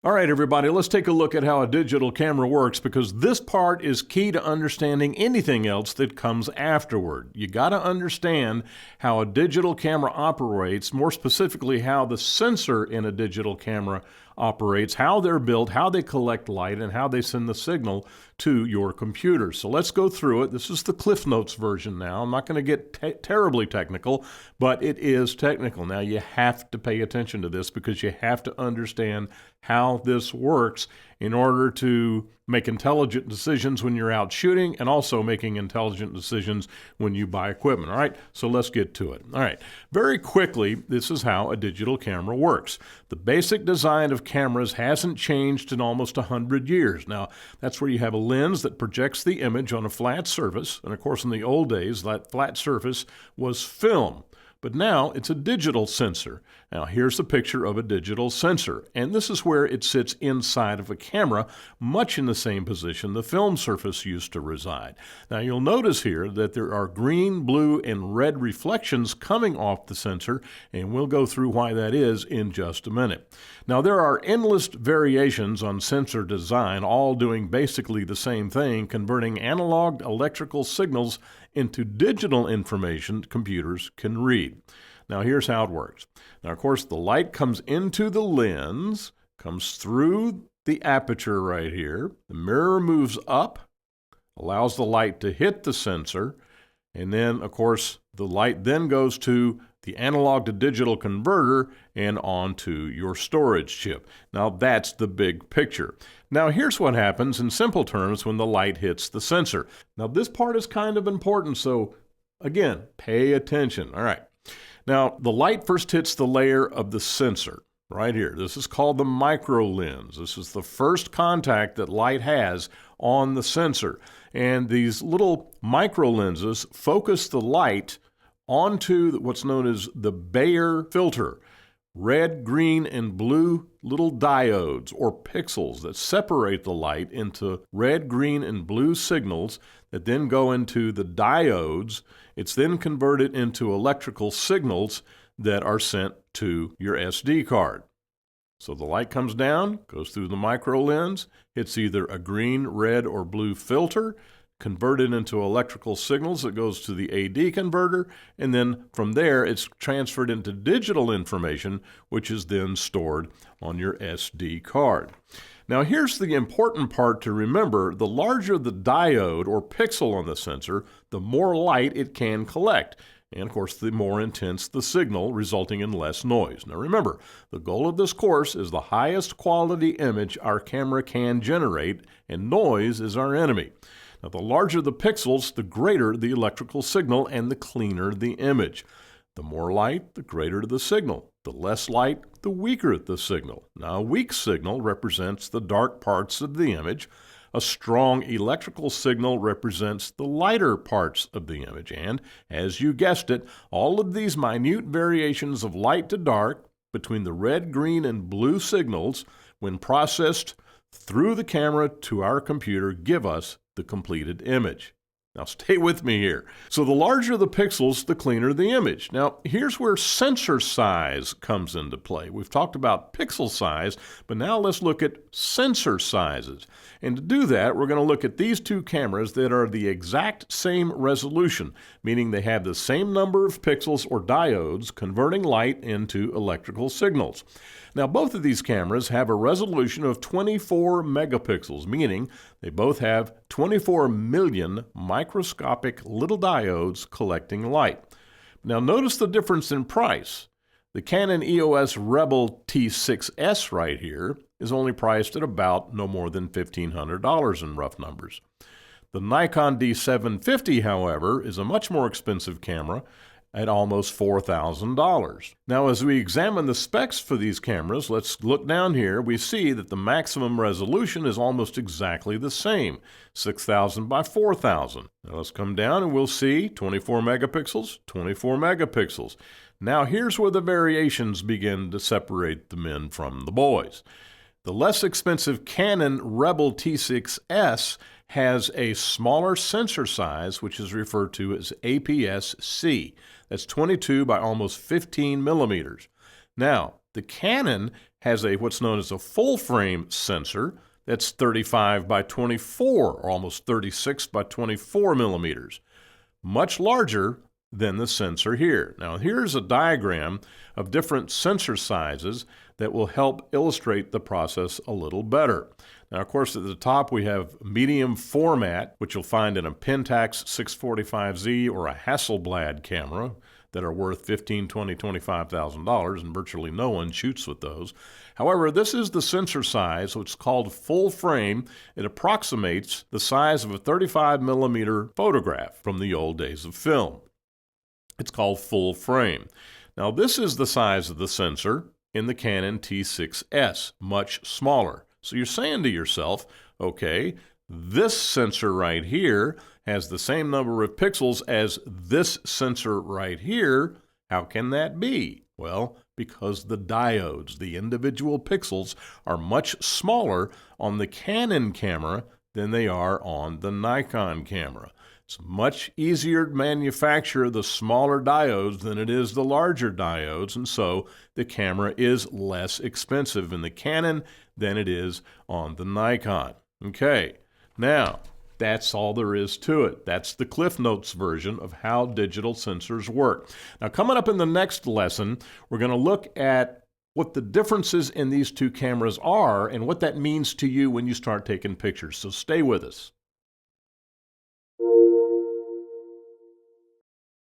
All right, everybody, let's take a look at how a digital camera works because this part is key to understanding anything else that comes afterward. You got to understand how a digital camera operates, more specifically how the sensor in a digital camera operates, how they're built, how they collect light, and how they send the signal to your computer. So let's go through it. This is the Cliff Notes version now. I'm not going to get terribly technical, but it is technical. Now you have to pay attention to this because you have to understand how this works in order to make intelligent decisions when you're out shooting and also making intelligent decisions when you buy equipment. All right, so let's get to it. All right, very quickly, this is how a digital camera works. The basic design of cameras hasn't changed in almost 100 years. Now, that's where you have a lens that projects the image on a flat surface, and of course in the old days, that flat surface was film. But now it's a digital sensor. Now here's a picture of a digital sensor, and this is where it sits inside of a camera, much in the same position the film surface used to reside. Now you'll notice here that there are green, blue, and red reflections coming off the sensor, and we'll go through why that is in just a minute. Now there are endless variations on sensor design, all doing basically the same thing, converting analog electrical signals into digital information computers can read. Now here's how it works. Now of course the light comes into the lens, comes through the aperture right here. The mirror moves up, allows the light to hit the sensor, and then of course the light then goes to the analog to digital converter and onto your storage chip. Now that's the big picture. Now here's what happens in simple terms when the light hits the sensor. Now this part is kind of important, so again, pay attention. All right. Now the light first hits the layer of the sensor right here. This is called the micro lens. This is the first contact that light has on the sensor. And these little micro lenses focus the light onto what's known as the Bayer filter. Red, green, and blue little diodes or pixels that separate the light into red, green, and blue signals that then go into the diodes. It's then converted into electrical signals that are sent to your SD card. So the light comes down, goes through the micro lens, hits either a green, red, or blue filter, converted into electrical signals that goes to the AD converter, and then from there it's transferred into digital information, which is then stored on your SD card. Now here's the important part to remember. The larger the diode or pixel on the sensor, the more light it can collect. And of course, the more intense the signal, resulting in less noise. Now remember, the goal of this course is the highest quality image our camera can generate, and noise is our enemy. Now, the larger the pixels, the greater the electrical signal and the cleaner the image. The more light, the greater the signal. The less light, the weaker the signal. Now, a weak signal represents the dark parts of the image. A strong electrical signal represents the lighter parts of the image. And, as you guessed it, all of these minute variations of light to dark between the red, green, and blue signals, when processed through the camera to our computer, give us the completed image. Now stay with me here. So the larger the pixels, the cleaner the image. Now here's where sensor size comes into play. We've talked about pixel size, but now let's look at sensor sizes. And to do that, we're going to look at these two cameras that are the exact same resolution, meaning they have the same number of pixels or diodes converting light into electrical signals. Now both of these cameras have a resolution of 24 megapixels, meaning they both have 24 million microscopic little diodes collecting light. Now notice the difference in price. The Canon EOS Rebel T6S right here is only priced at about no more than $1,500 in rough numbers. The Nikon D750, however, is a much more expensive camera at almost $4,000. Now, as we examine the specs for these cameras, let's look down here. We see that the maximum resolution is almost exactly the same, 6,000 by 4,000. Now, let's come down and we'll see 24 megapixels, 24 megapixels. Now, here's where the variations begin to separate the men from the boys. The less expensive Canon Rebel T6S has a smaller sensor size, which is referred to as APS-C. That's 22 by almost 15 millimeters. Now, the Canon has what's known as a full frame sensor that's 35 by 24, or almost 36 by 24 millimeters. Much larger than the sensor here. Now here's a diagram of different sensor sizes that will help illustrate the process a little better. Now, of course, at the top we have medium format, which you'll find in a Pentax 645Z or a Hasselblad camera that are worth $15,000, $20,000, $25,000, and virtually no one shoots with those. However, this is the sensor size, which is called full frame. It approximates the size of a 35 millimeter photograph from the old days of film. It's called full frame. Now, this is the size of the sensor in the Canon T6S, much smaller. So you're saying to yourself, okay, this sensor right here has the same number of pixels as this sensor right here. How can that be? Well, because the diodes, the individual pixels, are much smaller on the Canon camera than they are on the Nikon camera. It's much easier to manufacture the smaller diodes than it is the larger diodes, and so the camera is less expensive in the Canon than it is on the Nikon. Okay, now that's all there is to it. That's the Cliff Notes version of how digital sensors work. Now, coming up in the next lesson, we're going to look at what the differences in these two cameras are and what that means to you when you start taking pictures. So stay with us.